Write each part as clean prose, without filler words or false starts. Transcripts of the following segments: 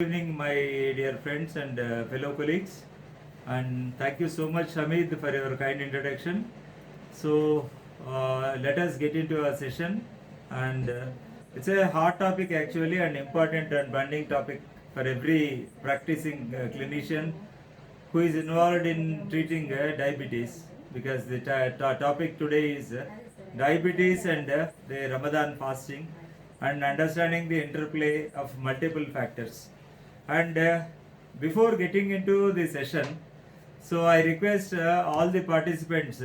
Good evening, my dear friends and fellow colleagues, and thank you so much, Hamid, for your kind introduction. So, let us get into our session, and it's a hot topic actually, and important and burning topic for every practicing clinician who is involved in treating diabetes, because the topic today is diabetes and the Ramadan fasting, and understanding the interplay of multiple factors. And before getting into the session, so I request all the participants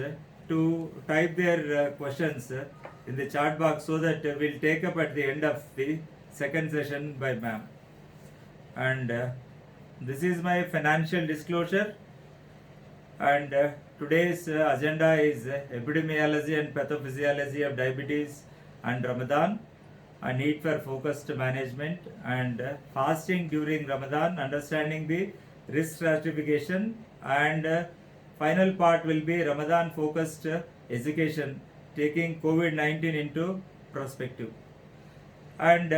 to type their questions in the chat box, so that we'll take up at the end of the second session by ma'am. And this is my financial disclosure. And today's agenda is epidemiology and pathophysiology of diabetes and Ramadan, a need for focused management, and fasting during Ramadan, understanding the risk stratification, and final part will be Ramadan focused education, taking COVID-19 into perspective. And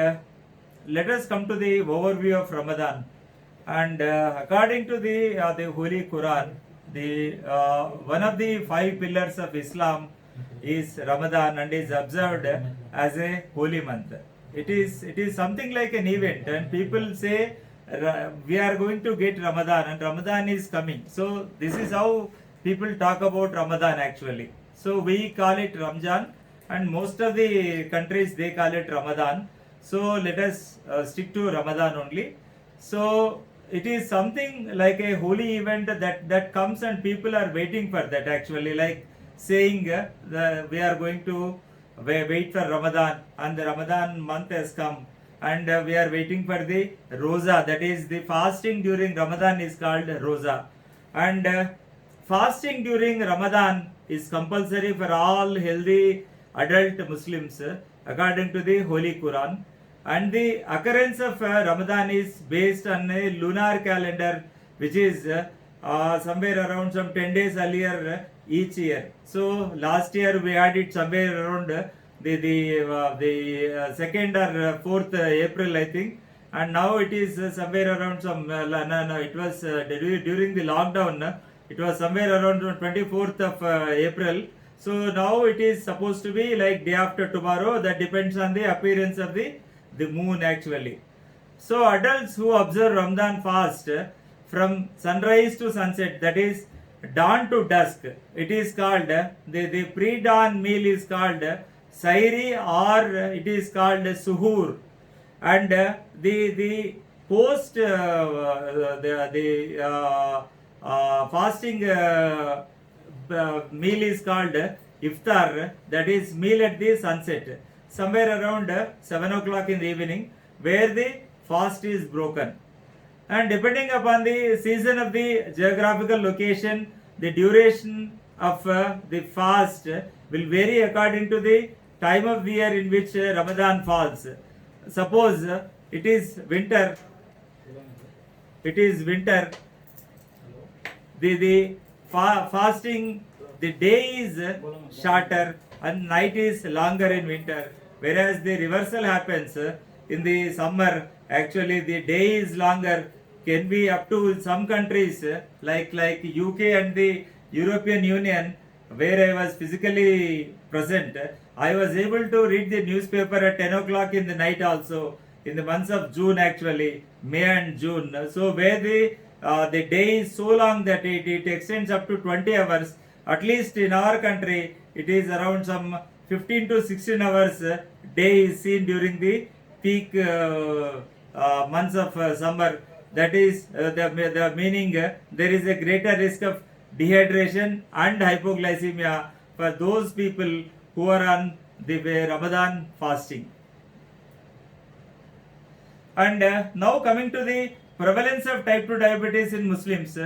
let us come to the overview of Ramadan. And according to the Holy Quran, the one of the five pillars of Islam is Ramadan, and is observed as a holy month. It is something like an event, and people say we are going to get Ramadan, and Ramadan is coming. So this is how people talk about Ramadan actually. So we call it Ramjan, and most of the countries they call it Ramadan. So let us stick to Ramadan only. So it is something like a holy event that comes, and people are waiting for that actually, like saying we are going to wait for Ramadan, and the Ramadan month has come, and we are waiting for the Roza, that is the fasting during Ramadan is called Roza. And fasting during Ramadan is compulsory for all healthy adult Muslims according to the Holy Quran. And the occurrence of Ramadan is based on a lunar calendar, which is somewhere around some 10 days earlier each year. So last year we had it somewhere around the second or fourth April, I think, and now it is somewhere around some no, it was during the lockdown. It was somewhere around 24th of April. So now it is supposed to be like day after tomorrow. That depends on the appearance of the moon actually. So adults who observe Ramadan fast from sunrise to sunset, that is dawn to dusk, it is called the pre-dawn meal is called Sairi, or it is called Suhoor. And the post fasting meal is called Iftar, that is meal at the sunset, somewhere around 7 o'clock in the evening, where the fast is broken. And depending upon the season of the geographical location, the duration of the fast will vary according to the time of the year in which Ramadan falls. Suppose it is winter, the fasting, the day is shorter and night is longer in winter, whereas the reversal happens in the summer. Actually the day is longer, can be up to some countries like UK and the European Union, where I was physically present. I was able to read the newspaper at 10 o'clock in the night also, in the months of June actually, May and June. So where the day is so long that it extends up to 20 hours. At least in our country, it is around some 15 to 16 hours day is seen during the peak months of summer. That is the meaning there is a greater risk of dehydration and hypoglycemia for those people who are on the Ramadan fasting. And now coming to the prevalence of type 2 diabetes in Muslims.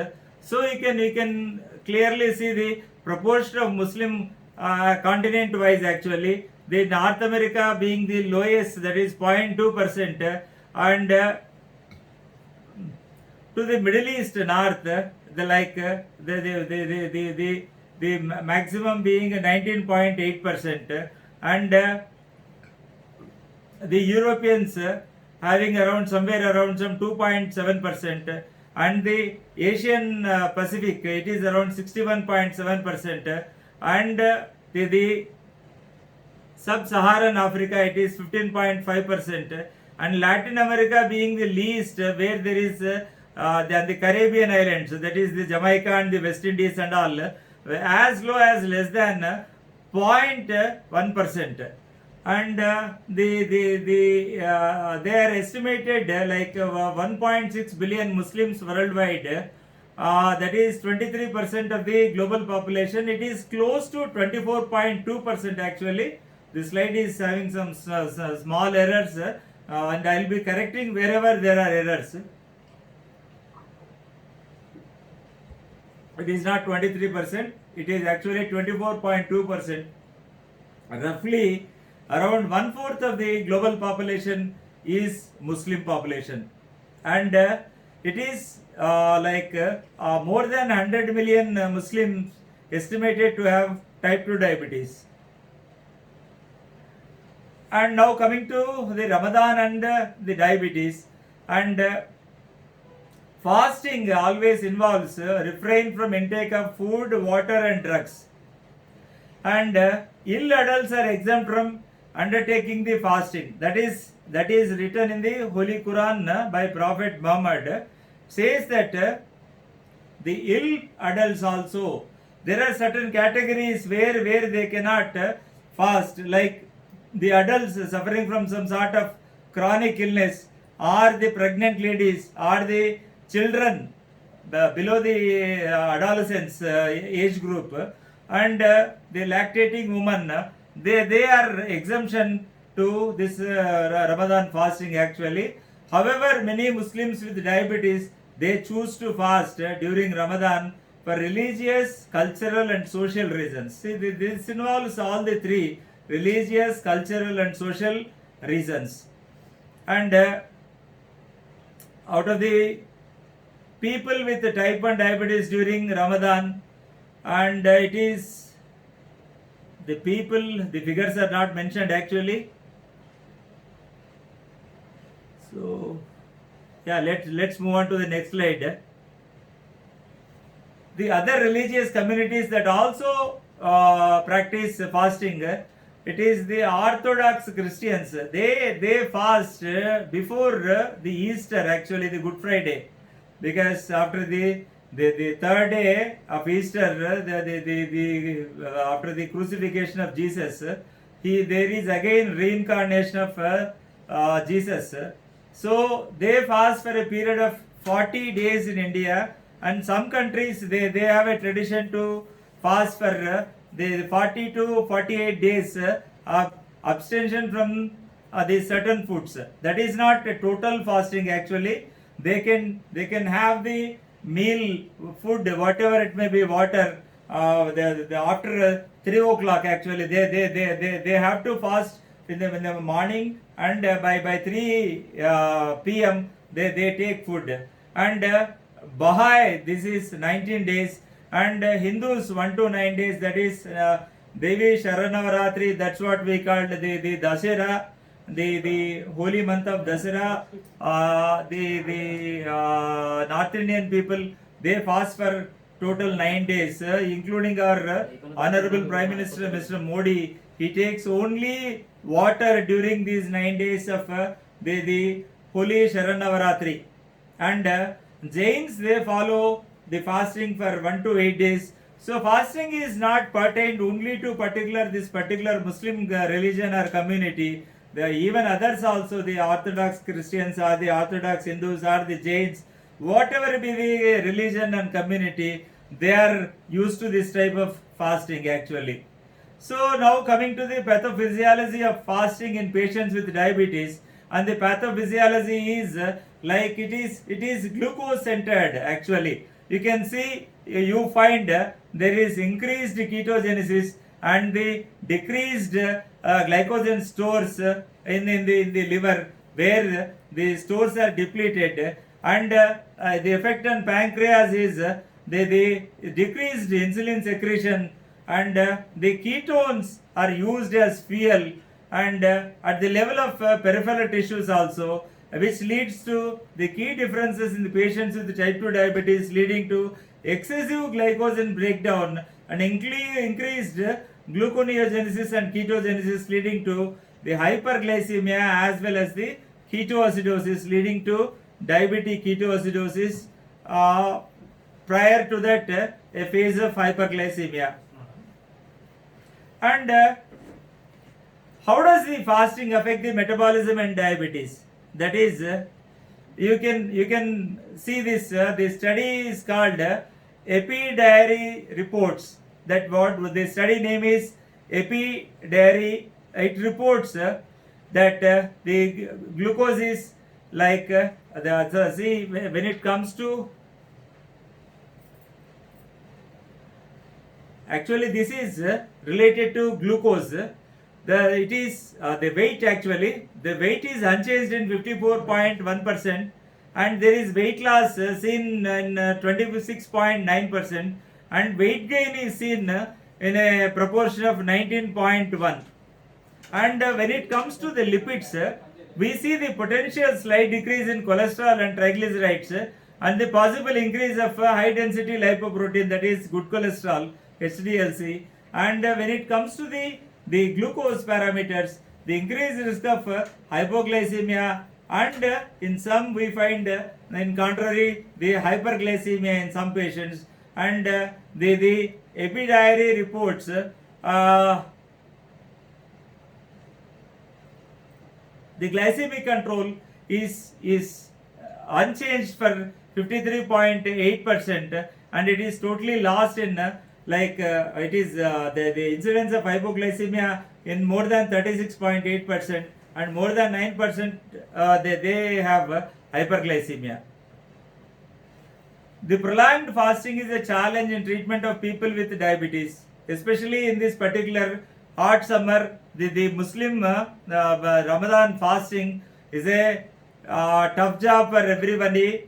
So you can clearly see the proportion of Muslim continent wise actually. The North America being the lowest, that is 0.2%, and to the Middle East north, the maximum being 19.8%, and the Europeans having around somewhere around some 2.7%, and the Asian Pacific it is around 61.7%, and the Sub-Saharan Africa it is 15.5%, and Latin America being the least, where there is the Caribbean islands, that is the Jamaica and the West Indies and all, as low as less than 0.1%. And they are estimated like 1.6 billion Muslims worldwide. That is 23% of the global population. It is close to 24.2% actually. This slide is having some small errors, and I will be correcting wherever there are errors. It is not 23%, it is actually 24.2%. Roughly around 1/4 of the global population is Muslim population, and it is more than 100 million Muslims estimated to have type 2 diabetes. And now coming to the Ramadan and the diabetes, and fasting always involves refrain from intake of food, water and drugs, and ill adults are exempt from undertaking the fasting. That is written in the Holy Quran by Prophet Muhammad, says that the ill adults also, there are certain categories where they cannot fast, like the adults suffering from some sort of chronic illness, or the pregnant ladies, or the children below the adolescence age group, and the lactating woman, they are exemption to this Ramadan fasting actually. However, many Muslims with diabetes, they choose to fast during Ramadan for religious, cultural and social reasons. See, this involves all the three: religious, cultural and social reasons. And out of the people with type 1 diabetes during Ramadan, and it is the people, the figures are not mentioned actually. So yeah, let's move on to the next slide. The other religious communities that also practice fasting, it is the Orthodox Christians. They fast before the Easter, actually the Good Friday, because after the third day of Easter, after the crucifixion of Jesus, there is again reincarnation of Jesus. So they fast for a period of 40 days in India, and some countries they have a tradition to fast for the 40 to 48 days of abstention from the certain foods. That is not a total fasting actually. They can have the meal, food, whatever it may be, water, after 3 o'clock actually they have to fast in the morning, and by 3 p.m. they take food. And Baha'i, this is 19 days, and Hindus 1 to 9 days, that is Devi Sharanavaratri, that's what we called the Dasera, the holy month of Dasara. The North Indian people, they fast for total 9 days, including our Honorable Prime Minister Mr. Modi. He takes only water during these 9 days of the holy Sharanavaratri. And Jains, they follow the fasting for 1 to 8 days. So fasting is not pertained only to this particular Muslim religion or community. Even others also, the Orthodox Christians or the Orthodox Hindus or the Jains, whatever be the religion and community, they are used to this type of fasting actually. So now coming to the pathophysiology of fasting in patients with diabetes, and the pathophysiology is like it is glucose centered actually. You can see, you find there is increased ketogenesis and the decreased glycogen stores in the liver, where the stores are depleted, and the effect on pancreas is the decreased insulin secretion, and the ketones are used as fuel, and at the level of peripheral tissues also, which leads to the key differences in the patients with type 2 diabetes, leading to excessive glycogen breakdown and increased gluconeogenesis and ketogenesis, leading to the hyperglycemia as well as the ketoacidosis, leading to diabetic ketoacidosis. Prior to that, a phase of hyperglycemia. And how does the fasting affect the metabolism and diabetes? That is, you can see this. The study is called EpiDiary reports. That what the study name is EpiDiary. It reports that the glucose is like see, when it comes to, actually this is related to glucose. It is the weight, actually the weight is unchanged in 54.1%, and there is weight loss seen in 26.9%, and weight gain is seen in a proportion of 19.1. And when it comes to the lipids, we see the potential slight decrease in cholesterol and triglycerides, and the possible increase of high density lipoprotein, that is good cholesterol, HDLC. And when it comes to the glucose parameters, the increased risk of hypoglycemia, and in some we find in contrary the hyperglycemia in some patients. And the EpiDiary reports the glycemic control is unchanged for 53.8%, and it is totally lost in it is the incidence of hypoglycemia in more than 36.8%, and more than 9% they have hyperglycemia. The prolonged fasting is a challenge in treatment of people with diabetes, especially in this particular hot summer. The Muslim Ramadan fasting is a tough job for everybody,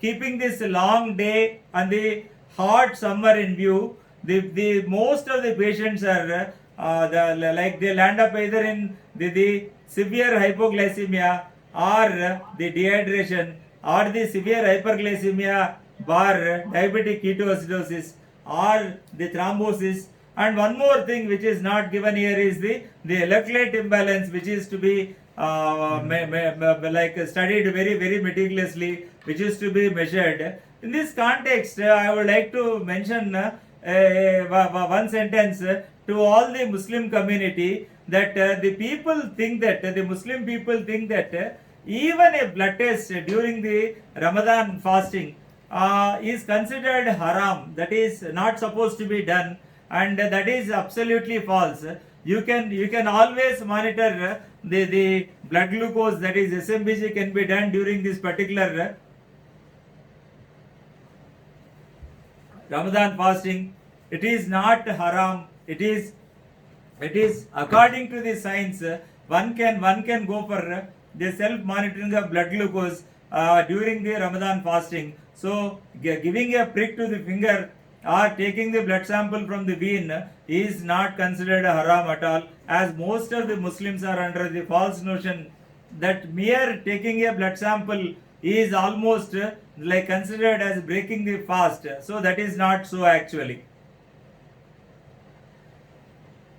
keeping this long day and the hot summer in view. The most of the patients are they land up either in the severe hypoglycemia, or the dehydration, or the severe hyperglycemia bar diabetic ketoacidosis, or the thrombosis. And one more thing which is not given here is the electrolyte imbalance, which is to be studied very very meticulously, which is to be measured. In this context, I would like to mention one sentence to all the Muslim community, that the Muslim people think that even a blood test during the Ramadan fasting is considered haram, that is not supposed to be done, and that is absolutely false. You can always monitor the blood glucose, that is SMBG, can be done during this particular Ramadan fasting. It is not haram. It is according to the science. One can go for the self monitoring of blood glucose during the Ramadan fasting. So giving a prick to the finger or taking the blood sample from the vein is not considered a haram at all, as most of the Muslims are under the false notion that mere taking a blood sample is almost considered as breaking the fast. So that is not so actually.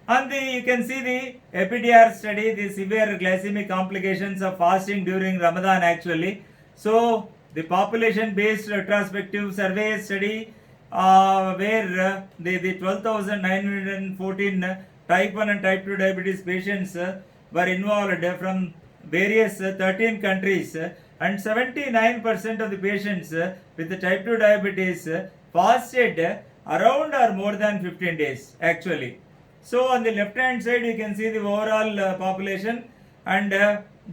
And you can see the EpiDiary study, the severe glycemic complications of fasting during Ramadan actually. So the population based retrospective survey study where the 12,914 type 1 and type 2 diabetes patients were involved from various 13 countries, and 79% of the patients with the type 2 diabetes fasted around or more than 15 days actually. So on the left hand side you can see the overall population, and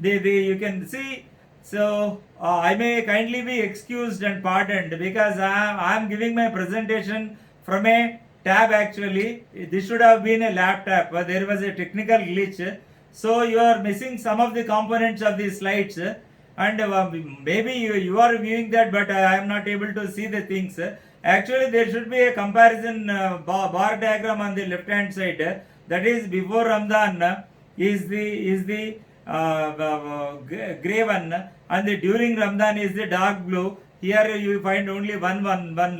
you can see. So I may kindly be excused and pardoned because I am giving my presentation from a tab actually. This should have been a laptop, but there was a technical glitch. So you are missing some of the components of the slides, and maybe you are viewing that, but I am not able to see the things. Actually there should be a comparison bar diagram on the left hand side. That is before Ramadan is the gray one, and the during Ramadan is the dark blue. Here you find only one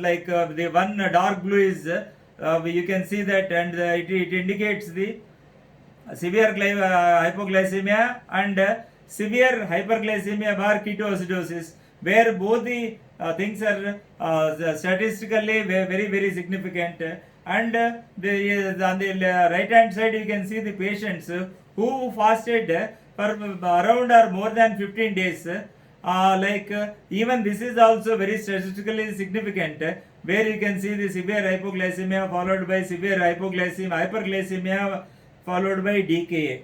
like the one dark blue is you can see that, and it indicates the severe hypoglycemia and severe hyperglycemia bar ketoacidosis, where both the things are statistically very significant. And on the right hand side you can see the patients who fasted for around or more than 15 days. Even this is also very statistically significant, where you can see the severe hypoglycemia followed by severe hyperglycemia followed by DKA.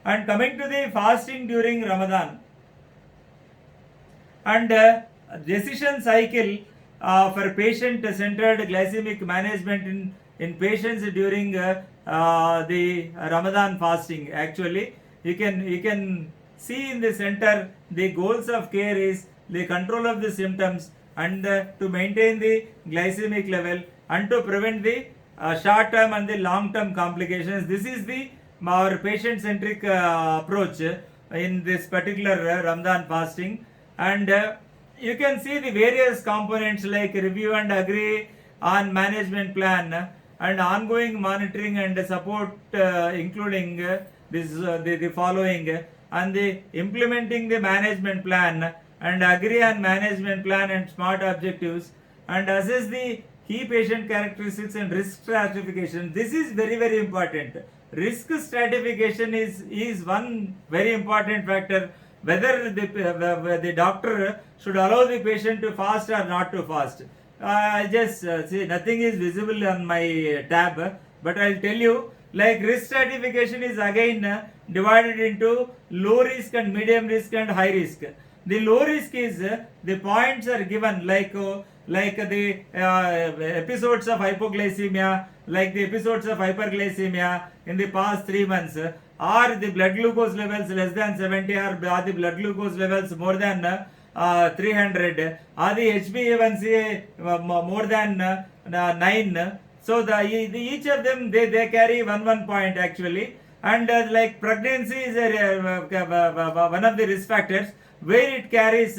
And coming to the fasting during Ramadan and decision cycle for patient-centered glycemic management in patients during the Ramadan fasting. Actually, you can see in the center the goals of care is the control of the symptoms and to maintain the glycemic level and to prevent the short-term and the long-term complications. This is the our patient-centric approach in this particular Ramadan fasting. And you can see the various components like review and agree on management plan and ongoing monitoring and support, including the following, and the implementing the management plan and agree on management plan and SMART objectives, and assess the key patient characteristics and risk stratification. This is very important. Risk stratification is one very important factor, whether the doctor should allow the patient to fast or not to fast. I just see nothing is visible on my tab, but I'll tell you, like risk stratification is again divided into low risk and medium risk and high risk. The low risk is the points are given like the episodes of hypoglycemia, like the episodes of hyperglycemia in the past 3 months, or the blood glucose levels less than 70, or the blood glucose levels more than 300, or the HbA1c more than 9. So each of them they carry one point actually. And like pregnancy is one of the risk factors where it carries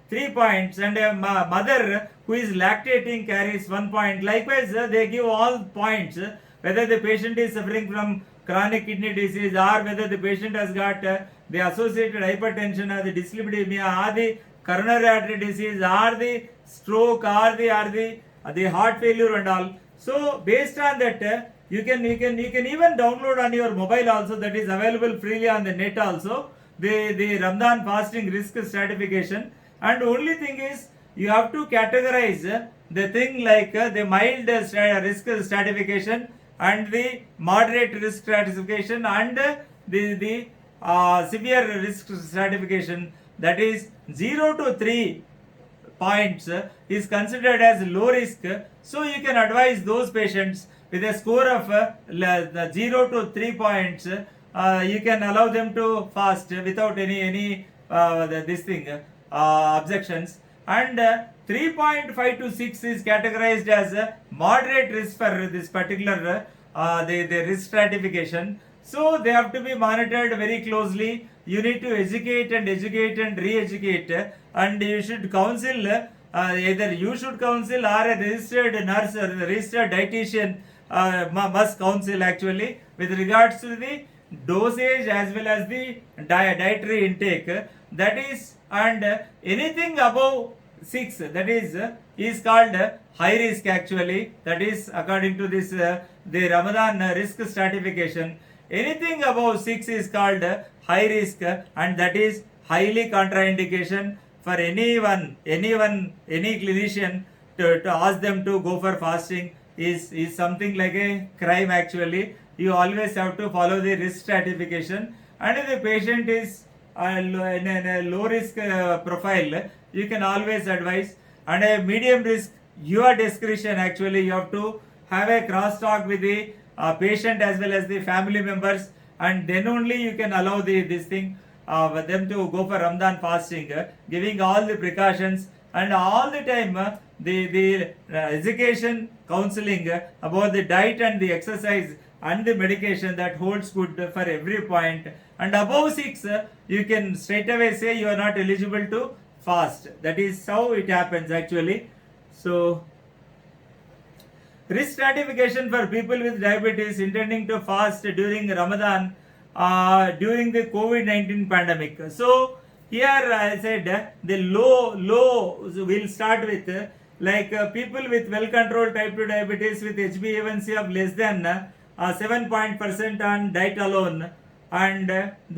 3 points, and a mother who is lactating carries 1 point. Likewise, they give all points, whether the patient is suffering from chronic kidney disease, or whether the patient has got the associated hypertension or the dyslipidemia or the coronary artery disease or the stroke or the heart failure and all. So based on that, you can even download on your mobile also, that is available freely on the net also, the Ramadan fasting risk stratification. And only thing is you have to categorize the thing like the mild risk stratification and the moderate risk stratification and the severe risk stratification. That is 0 to 3 points is considered as low risk. So you can advise those patients with a score of 0 to 3 points. You can allow them to fast without any objections. And 3.5 to 6 is categorized as moderate risk for this particular the risk stratification. So they have to be monitored very closely. You need to educate and re-educate, and you should counsel, either you should counsel or a registered nurse or a registered dietitian must counsel actually with regards to the dosage as well as the dietary intake. That is, and anything above 6, that is called high risk actually. That is according to this the Ramadan risk stratification. Anything above 6 is called high risk, and that is highly contraindication for any clinician to ask them to go for fasting is something like a crime actually. You always have to follow the risk stratification, and if the patient is in a low risk profile, you can always advise. And a medium risk, your discretion actually, you have to have a cross talk with the patient as well as the family members, and then only you can allow them to go for Ramadan fasting, giving all the precautions, and all the time the education counseling about the diet and the exercise and the medication that holds good for every point. And above 6, you can straight away say you are not eligible to fast. That is how it happens actually. So risk stratification for people with diabetes intending to fast during Ramadan during the COVID-19 pandemic. So here I said the low will start with people with well controlled type 2 diabetes with HbA1c of less than 7% on diet alone, and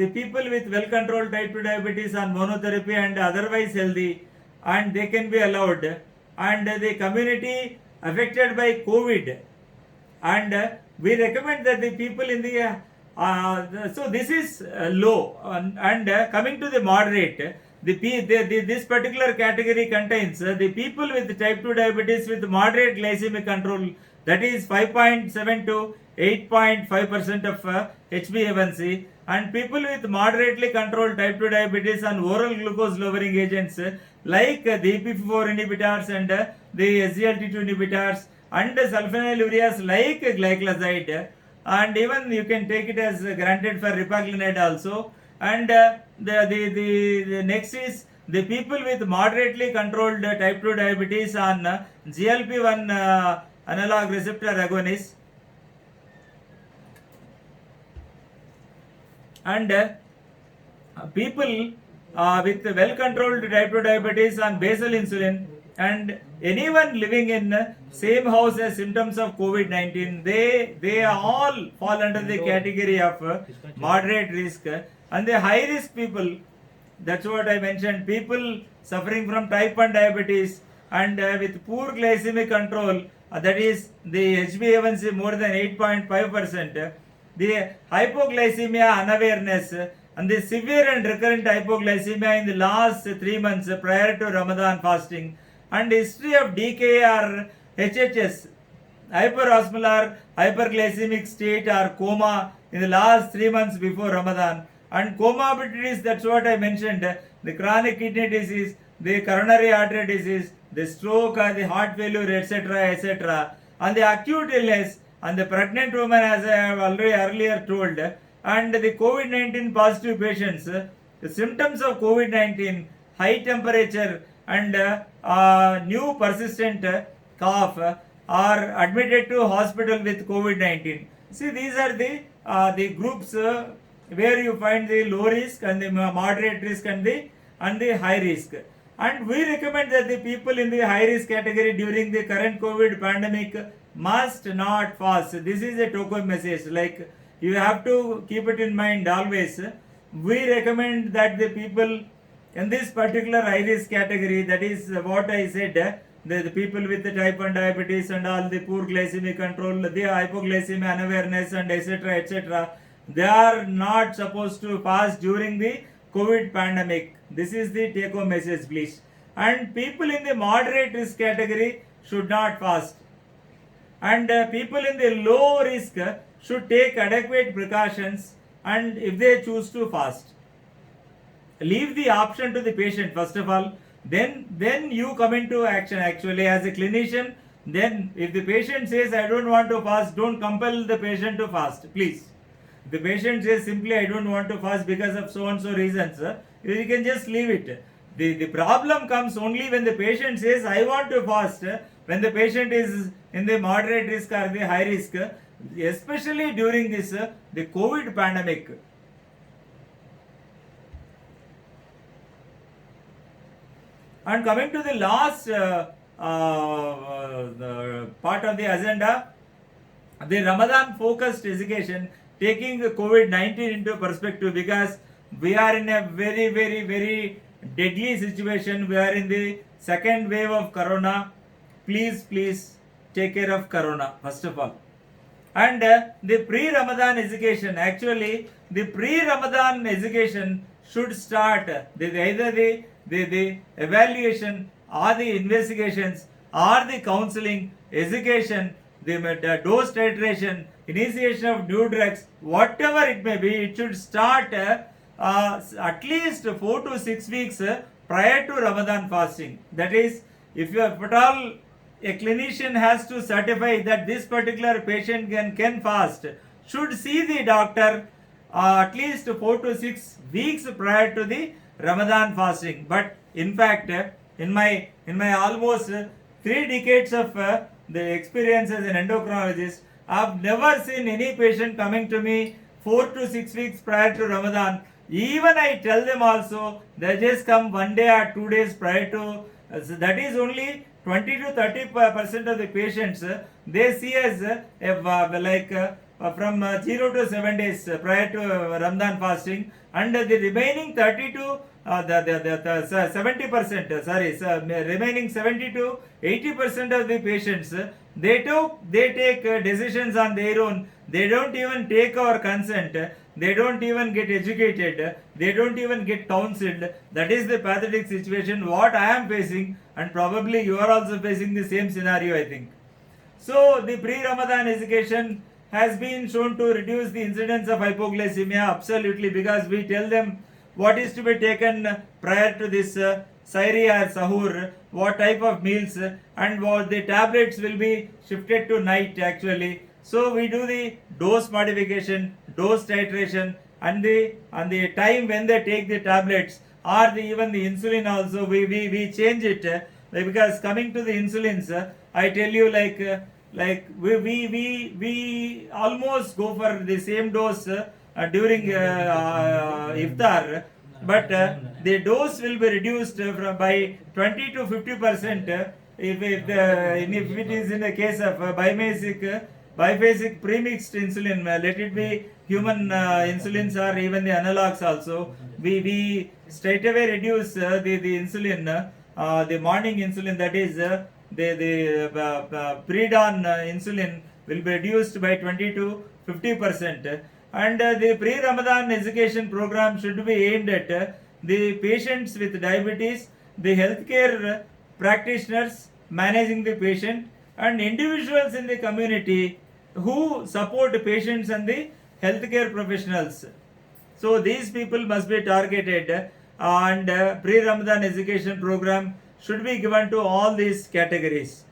the people with well controlled type 2 diabetes on monotherapy and otherwise healthy, and they can be allowed, and the community affected by COVID, and we recommend that the people in the so this is low, and coming to the moderate, this particular category contains the people with type 2 diabetes with moderate glycemic control, that is 5.7 to 8.5% of HbA1c, and people with moderately controlled type 2 diabetes on oral glucose lowering agents like the EP4 inhibitors and the SGLT2 inhibitors and sulfonylureas like glyclazide, and even you can take it as granted for ripaglinide also. And the next is the people with moderately controlled type 2 diabetes on GLP-1 analog receptor agonist, and people with well controlled type 2 diabetes on basal insulin, and anyone living in same house as symptoms of COVID-19, they all fall under the category of moderate risk. And the high risk people, that's what I mentioned, people suffering from type 1 diabetes and with poor glycemic control, that is the HbA1c more than 8.5%, the hypoglycemia unawareness, and the severe and recurrent hypoglycemia in the last 3 months prior to Ramadan fasting, and history of DKA or HHS, hyperosmolar hyperglycemic state or coma in the last 3 months before Ramadan, and comorbidities, that's what I mentioned, the chronic kidney disease, the coronary artery disease, the stroke or the heart failure, etc., and the acute illness, and the pregnant woman, as I have already earlier told, and the COVID-19 positive patients, the symptoms of COVID-19, high temperature and new persistent cough, are admitted to hospital with COVID-19. See, these are the groups where you find the low risk and the moderate risk and the high risk. And we recommend that the people in the high risk category during the current COVID pandemic must not fast. This is a take home message. Like, you have to keep it in mind always. We recommend that the people in this particular high risk category, that is what I said, the people with the type 1 diabetes and all the poor glycemic control, the hypoglycemia unawareness and etc., they are not supposed to fast during the COVID pandemic. This is the take home message, please. And people in the moderate risk category should not fast. And people in the low risk should take adequate precautions, and if they choose to fast, leave the option to the patient first of all, then you come into action actually as a clinician. Then if the patient says I don't want to fast, don't compel the patient to fast, please. If the patient says simply I don't want to fast because of so and so reasons, you can just leave it. The problem comes only when the patient says I want to fast, when the patient is in the moderate risk or the high risk, especially during this the COVID pandemic. And coming to the last part of the agenda, the Ramadan focused education, taking COVID-19 into perspective, because we are in a very, very, very deadly situation. We are in the second wave of Corona. Please take care of Corona first of all. And the pre-Ramadan education, actually the pre-Ramadan education should start either the evaluation or the investigations or the counseling, education, the dose titration, initiation of new drugs, whatever it may be, it should start at least 4 to 6 weeks prior to Ramadan fasting. That is, if at all a clinician has to certify that this particular patient can fast, should see the doctor at least 4 to 6 weeks prior to the Ramadan fasting. But in fact, in my almost 3 decades of the experience as an endocrinologist, I've never seen any patient coming to me 4 to 6 weeks prior to Ramadan. Even I tell them also, they just come 1 day or 2 days prior to. So that is only 20 to 30% of the patients. They see as from 0 to 7 days prior to Ramadan fasting, and the remaining 30 to 70%, remaining 70 to 80% of the patients, they take decisions on their own. They don't even take our consent. They don't even get educated. They don't even get counseled. That is the pathetic situation what I am facing, and probably you are also facing the same scenario, I think. So the pre-Ramadan education has been shown to reduce the incidence of hypoglycemia, absolutely, because we tell them what is to be taken prior to this Sairi or Sahur, what type of meals, and what the tablets will be shifted to night actually. So we do the dose modification, dose titration, and the time when they take the tablets, or even the insulin also we change it, because coming to the insulins, I tell you we almost go for the same dose during iftar, but the dose will be reduced by 20 to 50% if it is in the case of biphasic premixed insulin, let it be human insulins or even the analogs also, we straight away reduce the insulin, the morning insulin, that is the pre-dawn insulin will be reduced by 20 to 50%. And the pre-Ramadan education program should be aimed at the patients with diabetes, the healthcare practitioners managing the patient, and individuals in the community who support patients and the healthcare professionals. So these people must be targeted, and pre-Ramadan education program should be given to all these categories.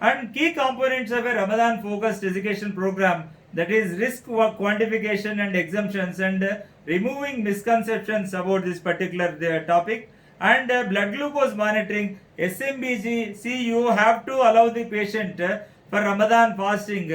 And key components of a Ramadan focused education program, that is risk quantification and exemptions, and removing misconceptions about this particular topic, and blood glucose monitoring, SMBG. See, you have to allow the patient for Ramadan fasting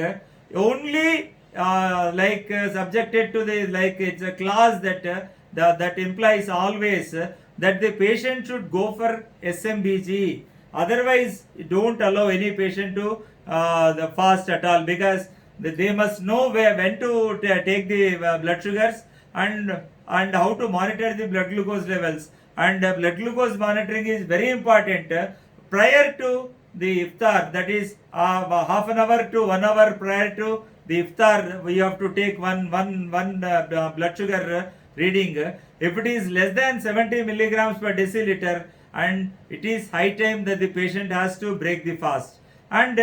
only subjected to the, it's a clause that implies always that the patient should go for SMBG. Otherwise, don't allow any patient to the fast at all, because they must know when to take the blood sugars, and how to monitor the blood glucose levels. And blood glucose monitoring is very important prior to the iftar, that is half an hour to 1 hour prior to the iftar. We have to take one blood sugar reading. If it is less than 70 milligrams per deciliter, and it is high time that the patient has to break the fast. And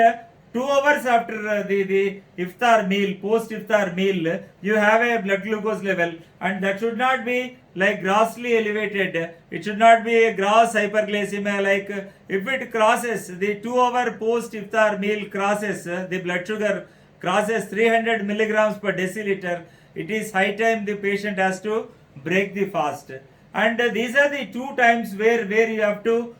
2 hours after the iftar meal, post iftar meal, you have a blood glucose level, and that should not be grossly elevated. It should not be a gross hyperglycemia. If it crosses the 2 hour post iftar meal, crosses the blood sugar crosses 300 milligrams per deciliter, it is high time the patient has to break the fast. And these are the 2 times where you have to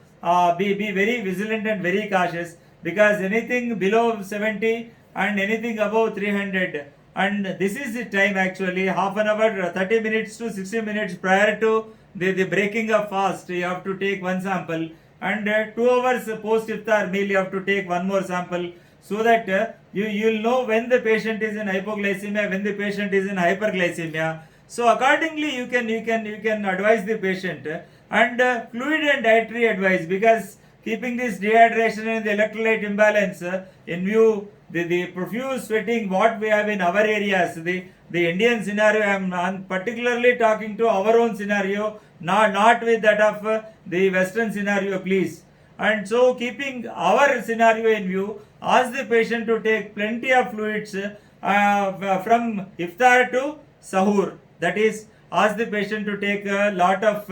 be very vigilant and very cautious, because anything below 70 and anything above 300, and this is the time actually, half an hour, 30 minutes to 60 minutes prior to the breaking of fast, you have to take one sample, and 2 hours post iftar meal you have to take one more sample, so that you'll know when the patient is in hypoglycemia, when the patient is in hyperglycemia. So accordingly you can advise the patient, and fluid and dietary advice, because keeping this dehydration and the electrolyte imbalance in view, the profuse sweating what we have in our areas, the Indian scenario, I'm particularly talking to our own scenario, not with that of the Western scenario, please. And so keeping our scenario in view, ask the patient to take plenty of fluids from iftar to sahur. That is, ask the patient to take a lot of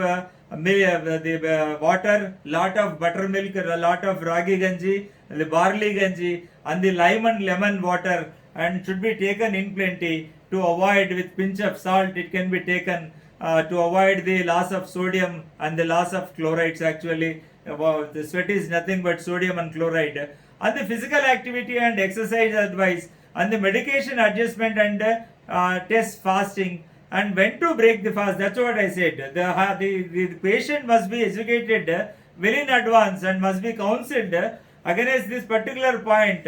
water, lot of buttermilk, a lot of ragi ganji, the barley ganji, and the lime and lemon water, and should be taken in plenty to avoid with pinch of salt. It can be taken to avoid the loss of sodium and the loss of chlorides actually. The sweat is nothing but sodium and chloride. And the physical activity and exercise advice and the medication adjustment and test fasting and when to break the fast. That's what I said. The patient must be educated well in advance and must be counseled against this particular point.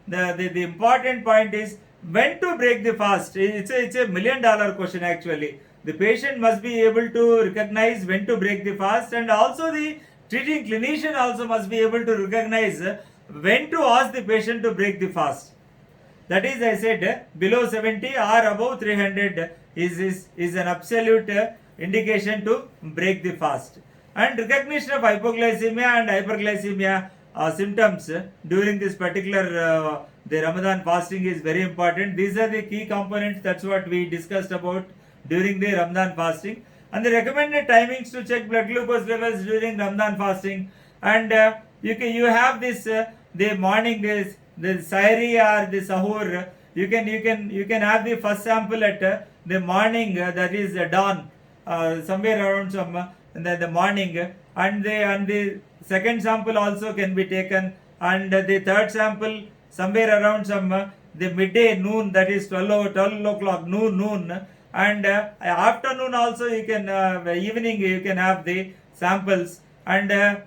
The important point is when to break the fast. It's a $1 million question actually. The patient must be able to recognize when to break the fast, and also the treating clinician also must be able to recognize when to ask the patient to break the fast. That is, I said, below 70 or above 300 is an absolute indication to break the fast. And recognition of hypoglycemia and hyperglycemia symptoms during this particular the Ramadan fasting is very important. These are the key components. That's what we discussed about during the Ramadan fasting. And the recommended timings to check blood glucose levels during Ramadan fasting. And you have this the morning the sahri or the sahur. You can have the first sample at the morning, that is dawn, somewhere around the morning, and the second sample also can be taken, and the third sample somewhere around the midday, noon, that is 12 o'clock, noon, and afternoon also you can evening you can have the samples, and then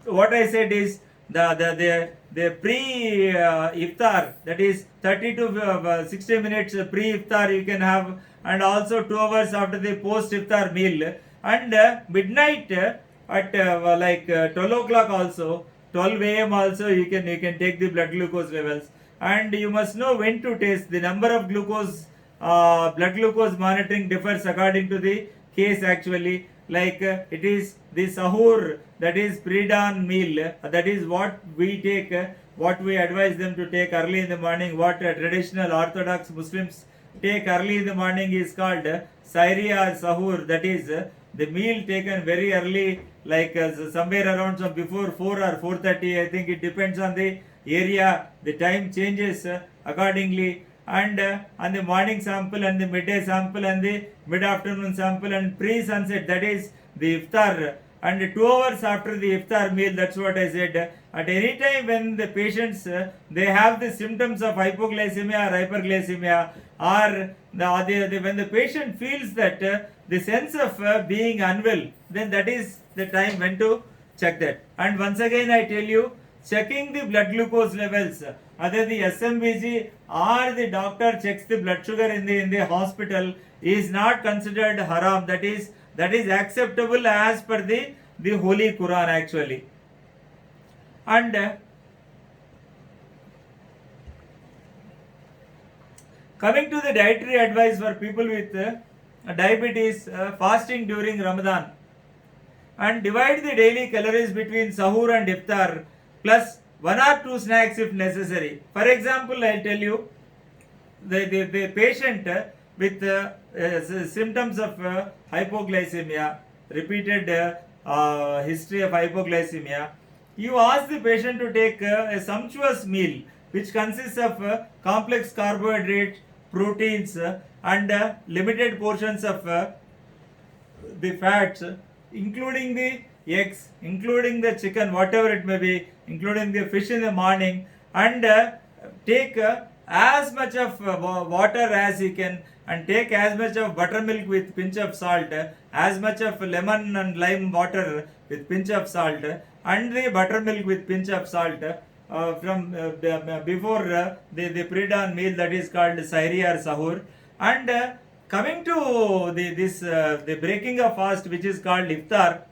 what I said is the pre iftar, that is 30 to 60 minutes pre iftar you can have, and also 2 hours after the post iftar meal, and midnight at 12 o'clock also, 12 a.m. also you can take the blood glucose levels, and you must know when to taste. The number of glucose blood glucose monitoring differs according to the case actually. It is the sahur, that is pre-dawn meal, that is what we take, what we advise them to take early in the morning. What traditional orthodox Muslims take early in the morning is called sahri or sahur, that is the meal taken very early, somewhere around before 4 or 4:30. I think it depends on the area, the time changes accordingly, and the morning sample and the midday sample and the mid-afternoon sample and pre-sunset, that is the iftar, and 2 hours after the iftar meal. That's what I said. At any time when the patients they have the symptoms of hypoglycemia or hyperglycemia, or when the patient feels that the sense of being unwell, then that is the time when to check that. And once again I tell you, checking the blood glucose levels, either the SMBG or the doctor checks the blood sugar in the hospital, is not considered haram. That is acceptable as per the Holy Quran actually. And coming to the dietary advice for people with diabetes, fasting during Ramadan, and divide the daily calories between sahur and iftar plus 1 or 2 snacks if necessary. For example, I'll tell you, the patient with symptoms of hypoglycemia, repeated history of hypoglycemia, you ask the patient to take a sumptuous meal which consists of complex carbohydrates, proteins, and limited portions of the fats, including the eggs, including the chicken, whatever it may be, including the fish in the morning, and take as much of water as you can, and take as much of buttermilk with pinch of salt, as much of lemon and lime water with pinch of salt, and the buttermilk with pinch of salt from before the pre-dawn meal, that is called sahri or sahur. And coming to the breaking of fast, which is called iftar,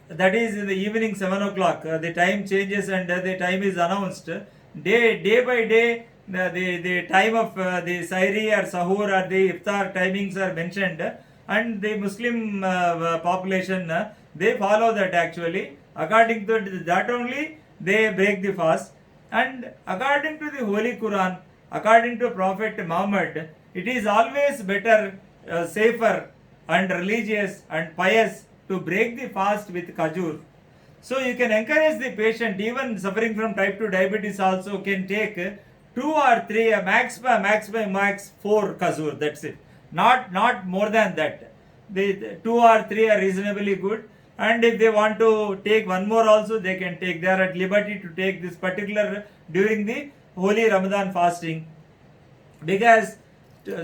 that is in the evening 7 o'clock. The time changes and the time is announced day by day. The time of the sahri or sahur or the iftar timings are mentioned, and the Muslim population they follow that actually. According to that only they break the fast. And according to the Holy Quran, according to Prophet Muhammad, it is always better, safer and religious and pious to break the fast with khajur. So you can encourage the patient, even suffering from type 2 diabetes also can take 2 or 3, max 4 khajur, that's it. Not more than that. The 2 or 3 are reasonably good, and if they want to take one more also, they can take. They are at liberty to take this particular during the holy Ramadan fasting, because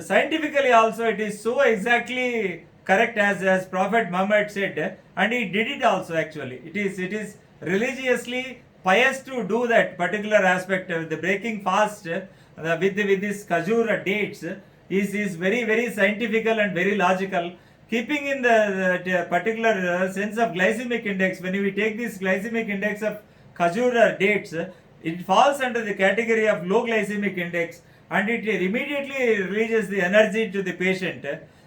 scientifically also it is so exactly correct as Prophet Muhammad said, and he did it also. Actually, it is religiously pious to do that particular aspect of the breaking fast with this khajur dates is very scientifical and very logical, keeping in the particular sense of glycemic index. When we take this glycemic index of khajur dates, it falls under the category of low glycemic index, and it immediately releases the energy to the patient,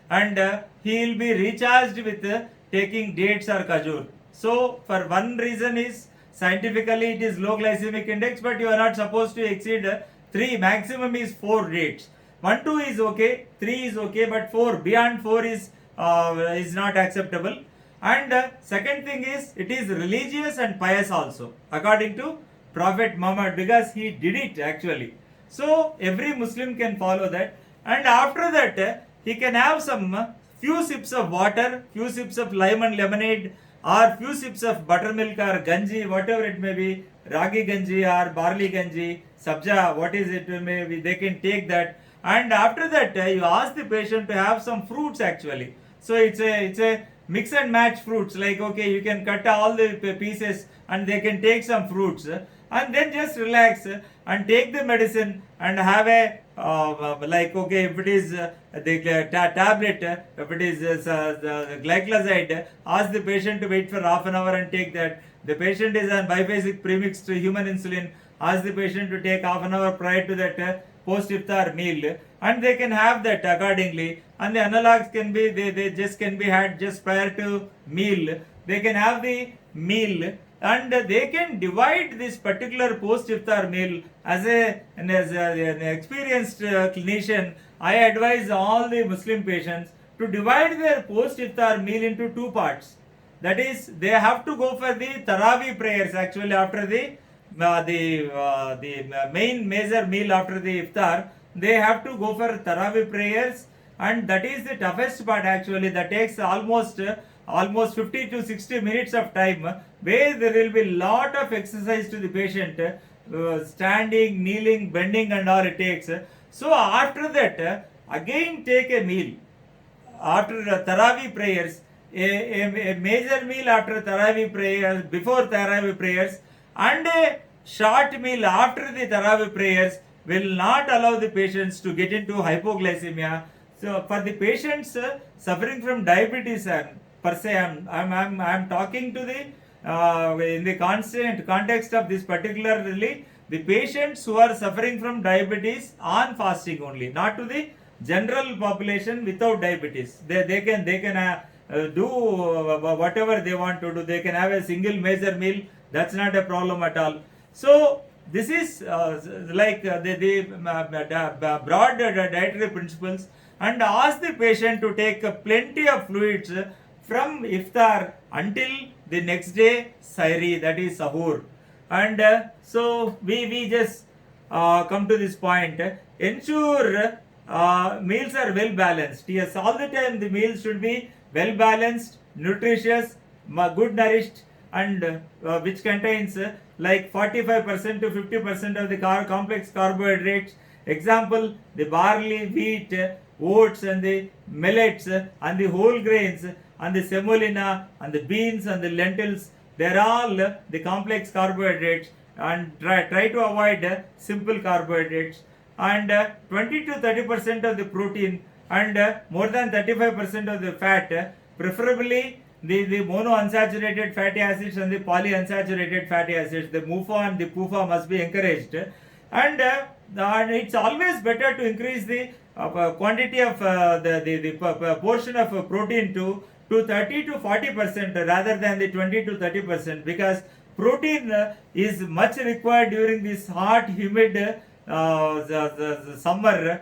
and he will be recharged with taking dates or khajur. So for one reason is scientifically it is low glycemic index, but you are not supposed to exceed 3, maximum is 4 dates. 1, 2 is okay, 3 is okay, but 4, beyond 4 is not acceptable. And second thing is, it is religious and pious also, according to Prophet Muhammad, because he did it actually. So every Muslim can follow that, and after that he can have some few sips of water, few sips of lemon lemonade, or few sips of buttermilk or ganji, whatever it may be, ragi ganji or barley ganji, sabja, what is it may be, they can take that. And after that you ask the patient to have some fruits actually. So it's a mix and match fruits, like okay, you can cut all the pieces and they can take some fruits, and then just relax and take the medicine and have a like okay, if it is the tablet, if it is the glycoside, ask the patient to wait for half an hour and take that. The patient is on biphasic premixed human insulin, ask the patient to take half an hour prior to that post iftar meal, and they can have that accordingly. And the analogs can be, they just can be had just prior to meal. They can have the meal, and they can divide this particular post iftar meal. As an experienced clinician, I advise all the Muslim patients to divide their post iftar meal into 2 parts. That is, they have to go for the Taraweeh prayers actually after the main major meal after the iftar. They have to go for Taraweeh prayers, and that is the toughest part actually. That takes almost 50 to 60 minutes of time, where there will be lot of exercise to the patient, standing, kneeling, bending and all it takes. So after that again take a meal after Taraweeh prayers, a major meal after Taraweeh prayers, before Taraweeh prayers, and a short meal after the Taraweeh prayers will not allow the patients to get into hypoglycemia. So for the patients suffering from diabetes, per se, I'm talking to the in the constant context of this particularly the patients who are suffering from diabetes on fasting only, not to the general population without diabetes. They can do whatever they want to do. They can have a single major meal. That's not a problem at all. So this is like the broad dietary principles, and ask the patient to take plenty of fluids from iftar until the next day sairi, that is sahur. And so we just come to this point. Ensure meals are well balanced. Yes, all the time the meals should be well balanced, nutritious, good nourished, and which contains like 45% to 50% of the complex carbohydrates. Example, the barley, wheat, oats and the millets and the whole grains and the semolina and the beans and the lentils. They are all the complex carbohydrates, and try to avoid simple carbohydrates. And 20 to 30% of the protein, and more than 35% of the fat, preferably the monounsaturated fatty acids and the polyunsaturated fatty acids. The MUFA and the PUFA must be encouraged, and it's always better to increase the quantity of the portion of protein to 30 to 40% rather than the 20 to 30%, because protein is much required during this hot, humid the summer.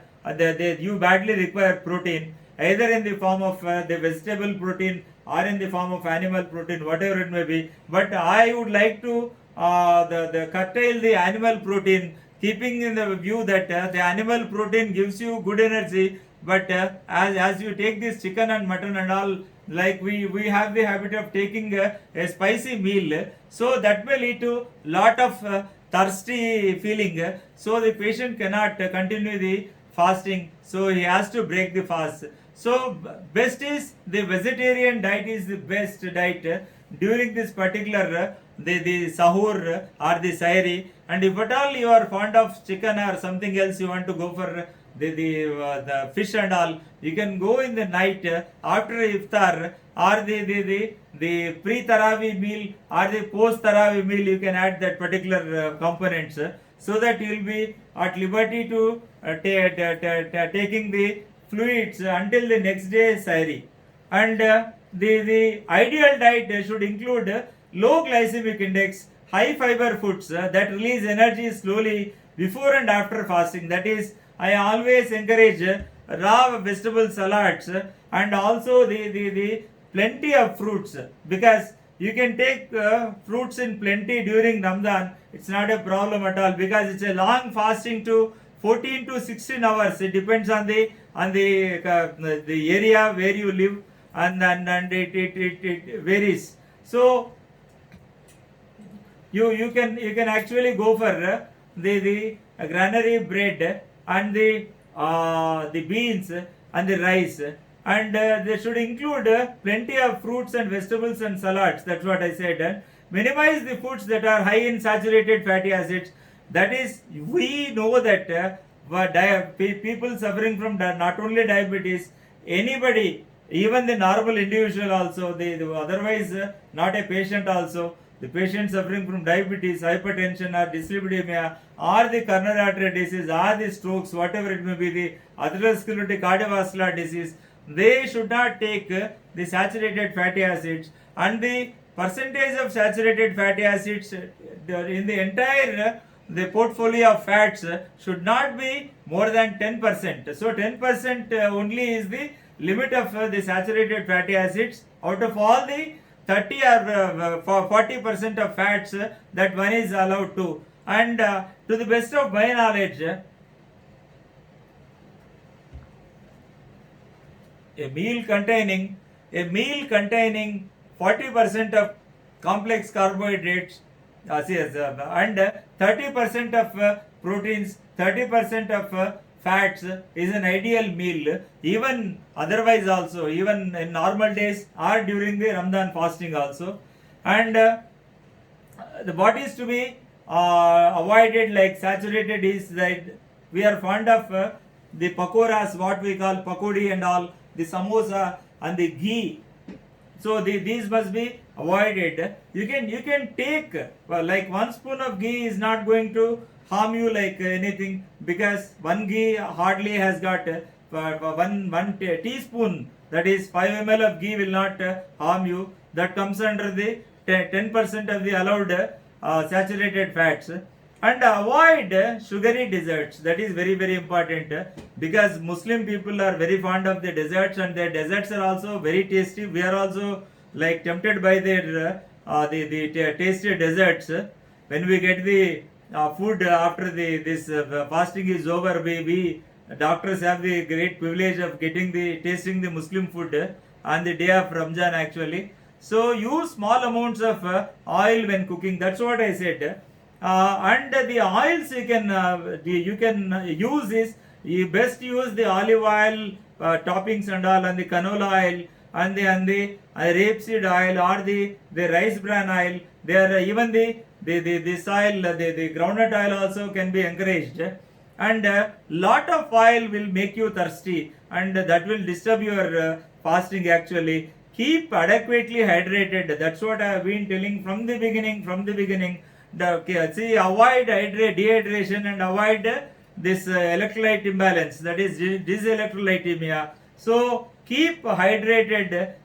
You badly require protein, either in the form of the vegetable protein or in the form of animal protein, whatever it may be. But I would like to the curtail the animal protein, keeping in the view that the animal protein gives you good energy, but as you take this chicken and mutton and all, like we have the habit of taking a spicy meal, so that may lead to lot of thirsty feeling, so the patient cannot continue the fasting, so he has to break the fast. So best is the vegetarian diet is the best diet during this particular the sahur or the sahri. And if at all you are fond of chicken or something else, you want to go for the fish and all, you can go in the night after iftar, or the pre tarawih meal or the post tarawih meal, you can add that particular components, so that you will be at liberty to taking the fluids until the next day sahri. And the ideal diet should include low glycemic index, high fiber foods that release energy slowly before and after fasting. That is, I always encourage raw vegetable salads and also the plenty of fruits, because you can take fruits in plenty during Ramadan. It's not a problem at all, because it's a long fasting to 14 to 16 hours. It depends on the area where you live, and it varies. So you can actually go for the granary bread and the beans and the rice, and they should include plenty of fruits and vegetables and salads. That's what I said. Minimize the foods that are high in saturated fatty acids. That is, we know that people suffering from not only diabetes, anybody, even the normal individual also, the otherwise not a patient also, the patient suffering from diabetes, hypertension or dyslipidemia, or the coronary artery disease, or the strokes, whatever it may be, the atherosclerotic cardiovascular disease, they should not take the saturated fatty acids. And the percentage of saturated fatty acids in the entire the portfolio of fats should not be more than 10%. So 10% only is the limit of the saturated fatty acids out of all the 30 or 40% of fats that one is allowed to. And to the best of my knowledge, a meal containing 40% of complex carbohydrates and 30% of proteins, 30% of fats is an ideal meal, even otherwise also, even in normal days or during the Ramadan fasting also. And the what is to be avoided, like saturated, is that we are fond of the pakoras, what we call pakodi and all, the samosa and the ghee. So these must be avoided. You can take like 1 spoon of ghee is not going to harm you like anything, because one ghee hardly has got one teaspoon, that is 5 ml of ghee will not harm you. That comes under the 10% of the allowed saturated fats. And avoid sugary desserts. That is very, very important, because Muslim people are very fond of the desserts, and their desserts are also very tasty. We are also like tempted by their the tasty desserts. When we get the food after this fasting is over, we doctors have the great privilege of getting the tasting the Muslim food on the day of Ramzan actually. So use small amounts of oil when cooking. That's what I said. And the oils you can use is, you best use the olive oil toppings and all, and the canola oil and the rapeseed oil, or the rice bran oil. There even this oil, the groundnut oil also can be encouraged. And lot of oil will make you thirsty, and that will disturb your fasting actually. Keep adequately hydrated. That's what I have been telling from the beginning. Avoid dehydration and avoid this electrolyte imbalance, that is dyselectrolytemia. So keep hydrated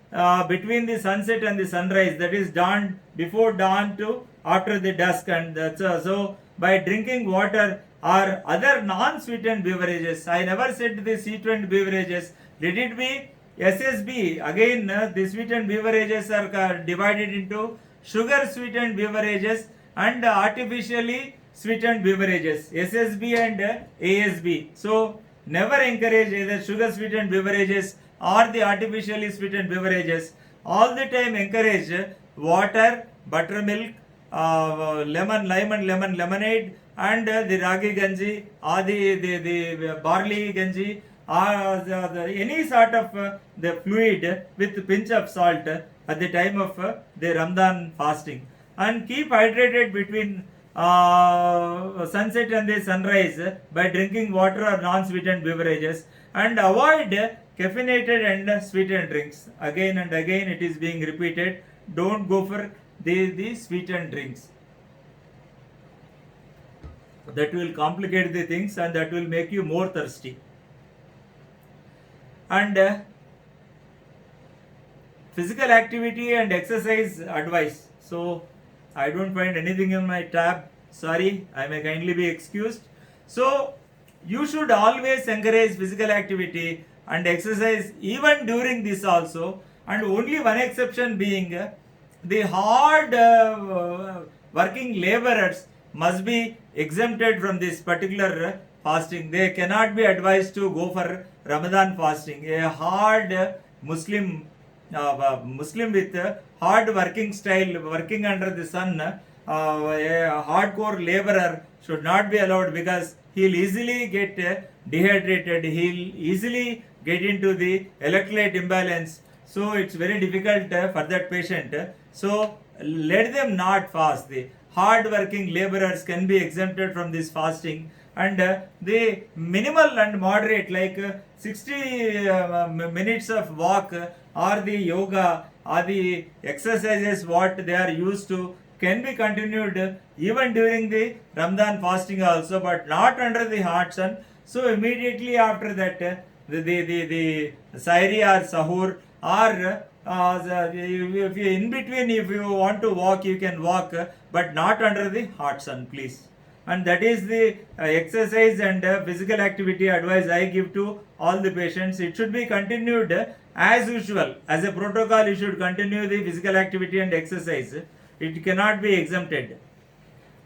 between the sunset and the sunrise, that is dawn, before dawn to after the dusk. And so by drinking water or other non-sweetened beverages, I never said the sweetened beverages, let it be SSB, again the sweetened beverages are divided into sugar sweetened beverages and artificially sweetened beverages, SSB and ASB. So never encourage either sugar sweetened beverages or the artificially sweetened beverages. All the time encourage water, buttermilk, lime and lemon lemonade, and the ragi ganji or the barley ganji, or any sort of the fluid with pinch of salt at the time of the Ramadan fasting, and keep hydrated between sunset and the sunrise by drinking water or non-sweetened beverages, and avoid caffeinated and sweetened drinks. Again and again it is being repeated, don't go for the sweetened drinks. That will complicate the things and that will make you more thirsty. And physical activity and exercise advice. So I don't find anything in my tab. Sorry, I may kindly be excused. So you should always encourage physical activity and exercise even during this also, and only one exception being the hard working laborers must be exempted from this particular fasting. They cannot be advised to go for Ramadan fasting. A hard Muslim with hard working style, working under the sun, a hardcore laborer should not be allowed, because he'll easily get dehydrated, he'll easily get into the electrolyte imbalance. So it's very difficult for that patient. So let them not fast. The hard working laborers can be exempted from this fasting, and the minimal and moderate, like 60 minutes of walk or the yoga or the exercises what they are used to, can be continued even during the Ramadan fasting also, but not under the hot sun. So immediately after that, the Sairi or Sahur, or if you in between, if you want to walk, you can walk, but not under the hot sun, please. And that is the exercise and physical activity advice I give to all the patients. It should be continued as usual. As a protocol, you should continue the physical activity and exercise. It cannot be exempted.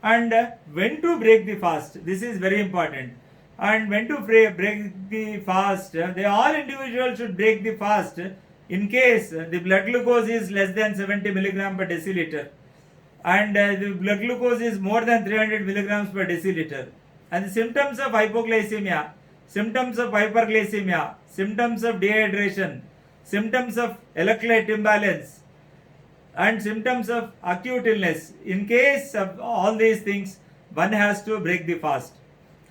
And when to break the fast, this is very important. And when to break the fast, all individuals should break the fast in case the blood glucose is less than 70 milligram per deciliter, and the blood glucose is more than 300 milligrams per deciliter, and the symptoms of hypoglycemia, symptoms of hyperglycemia, symptoms of dehydration, symptoms of electrolyte imbalance, and symptoms of acute illness. In case of all these things, one has to break the fast.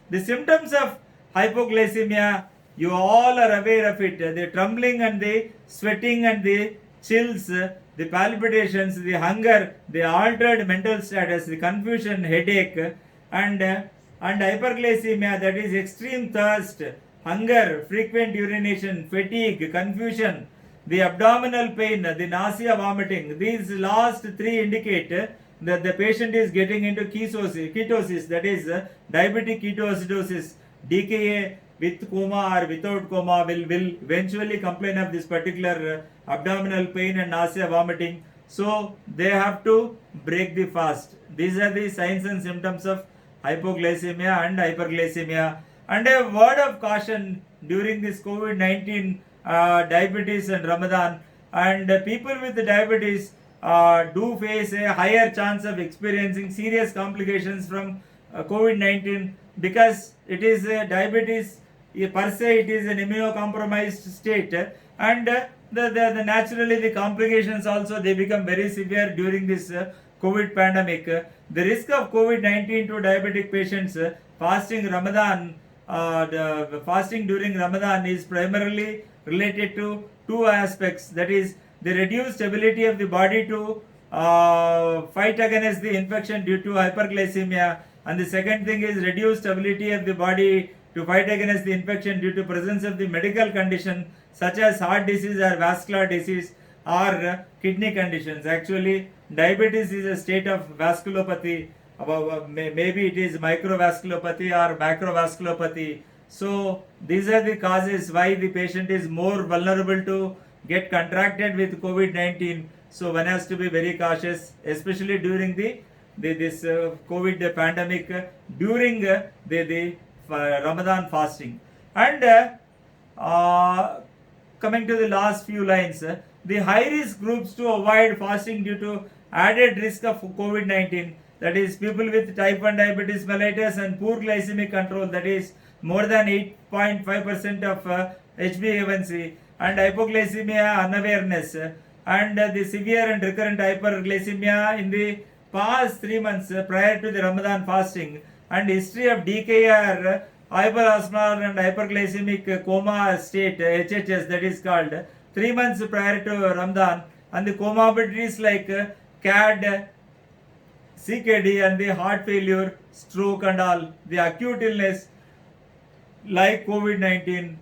The symptoms of hypoglycemia, you all are aware of it. The trembling and the sweating and the chills, the palpitations, the hunger, the altered mental status, the confusion, headache, and hyperglycemia, that is extreme thirst, hunger, frequent urination, fatigue, confusion, the abdominal pain, the nausea, vomiting. These last three indicate that the patient is getting into ketosis, that is diabetic ketoacidosis. DKA with coma or without coma will eventually complain of this particular abdominal pain and nausea, vomiting. So they have to break the fast. These are the signs and symptoms of hypoglycemia and hyperglycememia. And a word of caution during this COVID-19 diabetes and Ramadan, and people with diabetes do face a higher chance of experiencing serious complications from COVID-19, because it is diabetes per se, it is an immunocompromised state, and the naturally the complications also, they become very severe during this COVID pandemic. The risk of COVID-19 to diabetic patients fasting during Ramadan is primarily related to two aspects, that is the reduced ability of the body to fight against the infection due to hyperglycemia, and the second thing is reduced ability of the body to fight against the infection due to presence of the medical condition such as heart disease or vascular disease or kidney conditions. Actually, diabetes is a state of vasculopathy. Maybe it is microvasculopathy or macrovasculopathy. So these are the causes why the patient is more vulnerable to get contracted with COVID-19. So one has to be very cautious, especially during this COVID pandemic, during the Ramadan fasting. And coming to the last few lines, the high risk groups to avoid fasting due to added risk of COVID 19, that is, people with type 1 diabetes mellitus and poor glycemic control, that is, more than 8.5% of HbA1c, and hypoglycemia unawareness, and the severe and recurrent hyperglycemia in the past 3 months prior to the Ramadan fasting, and history of DKR, hyperosmolar and hyperglycemic coma state, HHS, that is called, 3 months prior to Ramadan, and the comorbidities like CAD, CKD, and the heart failure, stroke, and all the acute illness like COVID-19,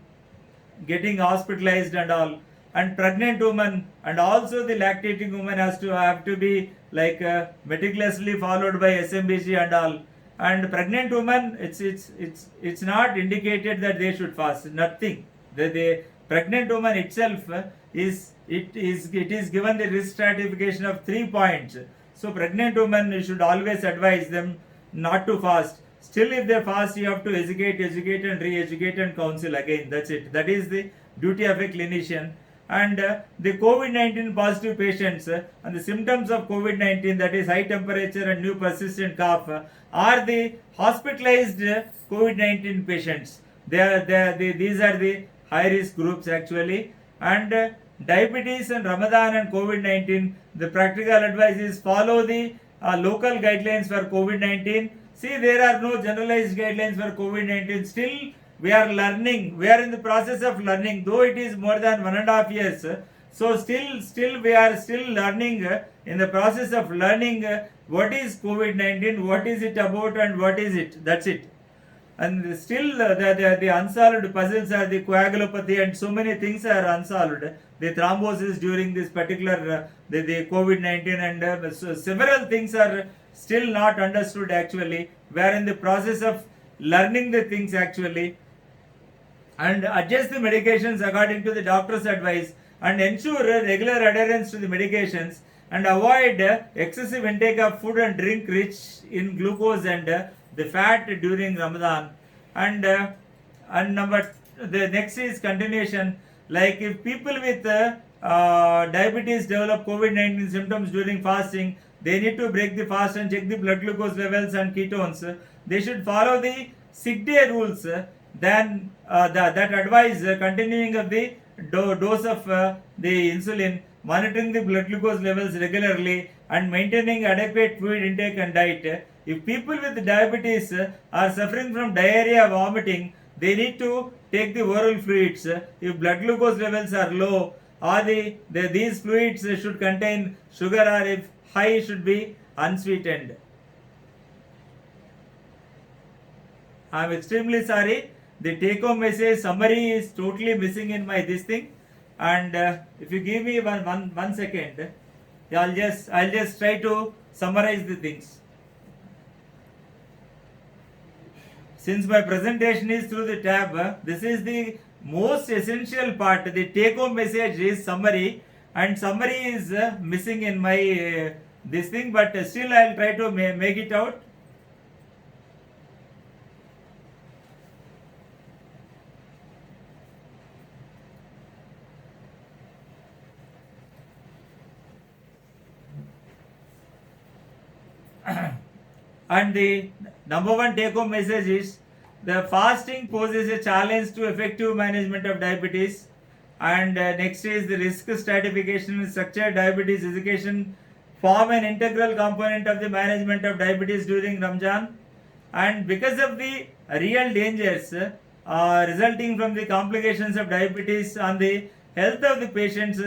getting hospitalized and all, and pregnant woman, and also the lactating woman has to have to be like meticulously followed by SMBC and all. And pregnant woman, it's not indicated that they should fast. Nothing. The pregnant woman itself it is given the risk stratification of 3 points. So pregnant women, you should always advise them not to fast. Still, if they fast, you have to educate, and re-educate and counsel again. That's it. That is the duty of a clinician. And the COVID-19 positive patients and the symptoms of COVID-19, that is high temperature and new persistent cough, are the hospitalized COVID-19 patients. These are the high risk groups actually. And diabetes and Ramadan and COVID-19, the practical advice is follow the local guidelines for COVID-19. See, there are no generalized guidelines for COVID-19. Still, we are learning. We are in the process of learning, though it is more than 1.5 years. So still we are still learning, in the process of learning what is COVID-19, what is it about, and what is it. That's it. And still the unsolved puzzles are the coagulopathy, and so many things are unsolved. The thrombosis during this particular the COVID-19, and so several things are still not understood actually. We are in the process of learning the things actually, and adjust the medications according to the doctor's advice, and ensure regular adherence to the medications, and avoid excessive intake of food and drink rich in glucose and the fat during Ramadan. And the next is continuation. Like if people with diabetes develop COVID-19 symptoms during fasting, they need to break the fast and check the blood glucose levels and ketones. They should follow the sick day rules. Then that advise continuing of the dose of the insulin, monitoring the blood glucose levels regularly, and maintaining adequate fluid intake and diet. If people with diabetes are suffering from diarrhea, vomiting, they need to take the oral fluids. If blood glucose levels are low, or these fluids should contain sugar, or if high, should be unsweetened. I am extremely sorry. The take home message summary is totally missing in my this thing. And if you give me one second, I'll just try to summarize the things. Since my presentation is through the tab, this is the most essential part. The take home message is summary, and summary is missing in my this thing, but still I'll try to make it out. And the number one take home message is the fasting poses a challenge to effective management of diabetes. And next is the risk stratification and structured diabetes education form an integral component of the management of diabetes during Ramadan. And because of the real dangers resulting from the complications of diabetes on the health of the patients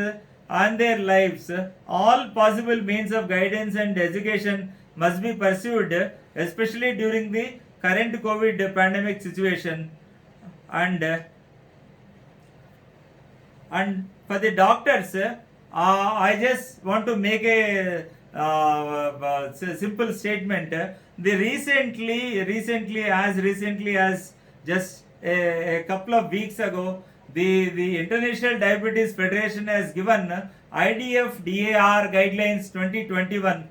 and their lives, all possible means of guidance and education must be pursued, especially during the current COVID pandemic situation. And for the doctors, I just want to make a simple statement. As recently as just a couple of weeks ago, the International Diabetes Federation has given IDF DAR guidelines 2021.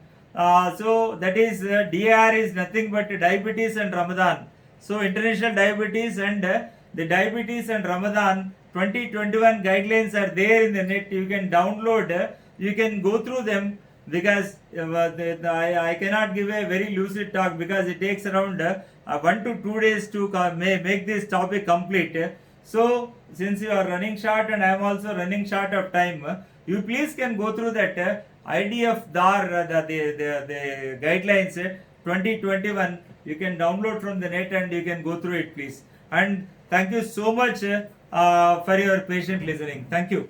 So that is DAR is nothing but diabetes and Ramadan. So international diabetes and the diabetes and Ramadan 2021 guidelines are there in the net. You can download, you can go through them, because I cannot give a very lucid talk because it takes around 1 to 2 days to make this topic complete. So since you are running short and I am also running short of time, you please can go through that IDF DAR, the guidelines 2021. You can download from the net and you can go through it, please. And thank you so much for your patient listening. Thank you.